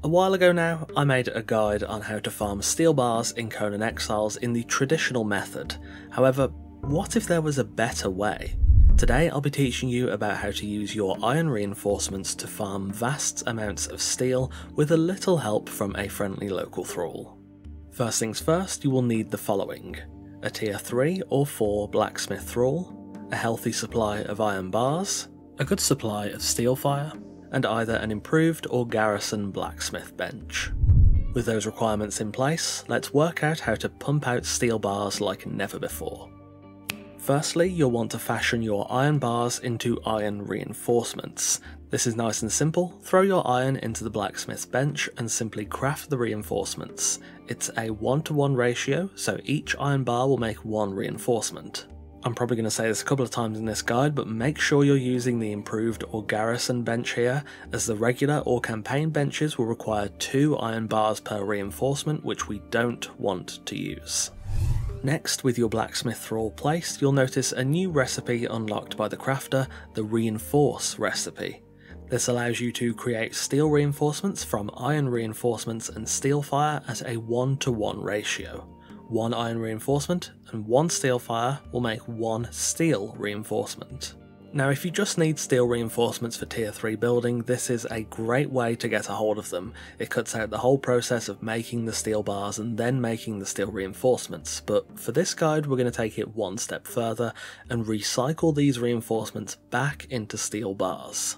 A while ago now, I made a guide on how to farm steel bars in Conan Exiles in the traditional method. However, what if there was a better way? Today I'll be teaching you about how to use your iron reinforcements to farm vast amounts of steel with a little help from a friendly local thrall. First things first, you will need the following: a tier 3 or 4 blacksmith thrall, a healthy supply of iron bars, a good supply of steel fire, and either an improved or garrison blacksmith bench. With those requirements in place, let's work out how to pump out steel bars like never before. Firstly, you'll want to fashion your iron bars into iron reinforcements. This is nice and simple. Throw your iron into the blacksmith bench and simply craft the reinforcements. It's a 1-to-1 ratio, so each iron bar will make 1 reinforcement. I'm probably going to say this a couple of times in this guide, but make sure you're using the improved or garrison bench here, as the regular or campaign benches will require 2 iron bars per reinforcement, which we don't want to use. Next, with your blacksmith thrall placed, you'll notice a new recipe unlocked by the crafter, the reinforce recipe. This allows you to create steel reinforcements from iron reinforcements and steel fire at a 1-to-1 ratio. 1 iron reinforcement and 1 steel fire will make 1 steel reinforcement. Now, if you just need steel reinforcements for tier 3 building, this is a great way to get a hold of them. It cuts out the whole process of making the steel bars and then making the steel reinforcements, but for this guide we're going to take it one step further and recycle these reinforcements back into steel bars.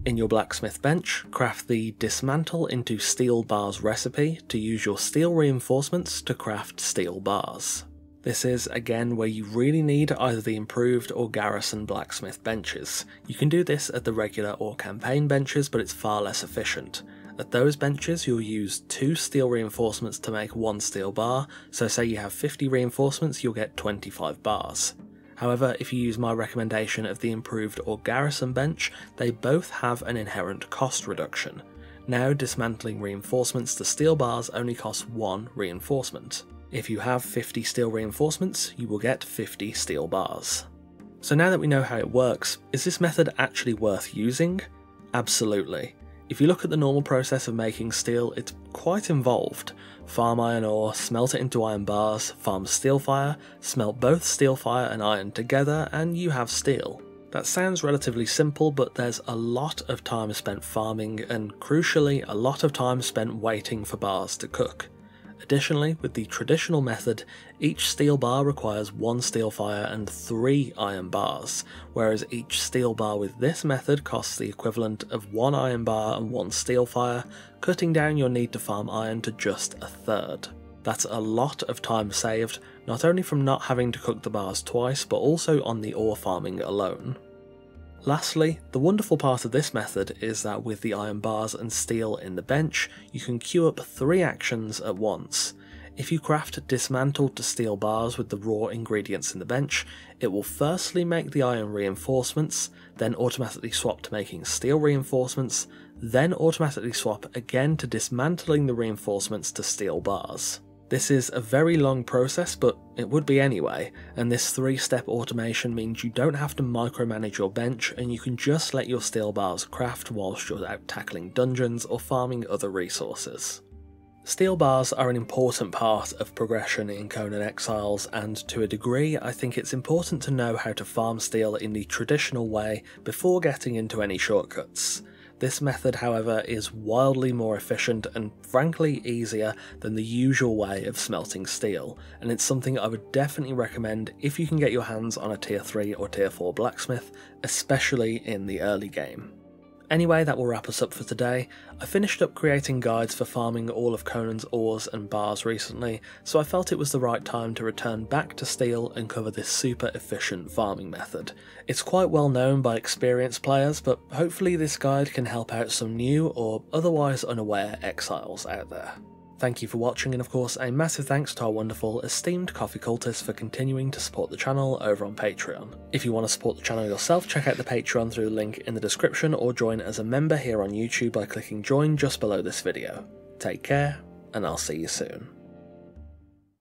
In your blacksmith bench, craft the dismantle into steel bars recipe to use your steel reinforcements to craft steel bars. This is again where you really need either the improved or garrison blacksmith benches. You can do this at the regular or campaign benches, but it's far less efficient. At those benches you'll use 2 steel reinforcements to make 1 steel bar, so say you have 50 reinforcements, you'll get 25 bars. However, if you use my recommendation of the improved or garrison bench, they both have an inherent cost reduction. Now dismantling reinforcements to steel bars only costs 1 reinforcement. If you have 50 steel reinforcements, you will get 50 steel bars. So now that we know how it works, is this method actually worth using? Absolutely. If you look at the normal process of making steel, it's quite involved. Farm iron ore, smelt it into iron bars, farm steel fire, smelt both steel fire and iron together, and you have steel. That sounds relatively simple, but there's a lot of time spent farming, and crucially, a lot of time spent waiting for bars to cook. Additionally, with the traditional method, each steel bar requires 1 steel fire and 3 iron bars, whereas each steel bar with this method costs the equivalent of 1 iron bar and 1 steel fire, cutting down your need to farm iron to just a third. That's a lot of time saved, not only from not having to cook the bars twice, but also on the ore farming alone. Lastly, the wonderful part of this method is that with the iron bars and steel in the bench, you can queue up 3 actions at once. If you craft dismantled to steel bars with the raw ingredients in the bench, it will firstly make the iron reinforcements, then automatically swap to making steel reinforcements, then automatically swap again to dismantling the reinforcements to steel bars. This is a very long process, but it would be anyway, and this 3-step automation means you don't have to micromanage your bench and you can just let your steel bars craft whilst you're out tackling dungeons or farming other resources. Steel bars are an important part of progression in Conan Exiles, and to a degree I think it's important to know how to farm steel in the traditional way before getting into any shortcuts. This method, however, is wildly more efficient and frankly easier than the usual way of smelting steel, and it's something I would definitely recommend if you can get your hands on a tier 3 or tier 4 blacksmith, especially in the early game. Anyway, that will wrap us up for today. I finished up creating guides for farming all of Conan's ores and bars recently, so I felt it was the right time to return back to steel and cover this super efficient farming method. It's quite well known by experienced players, but hopefully this guide can help out some new or otherwise unaware exiles out there. Thank you for watching, and of course a massive thanks to our wonderful esteemed coffee cultists for continuing to support the channel over on Patreon. If you want to support the channel yourself, check out the Patreon through the link in the description, or join as a member here on YouTube by clicking join just below this video. Take care, and I'll see you soon.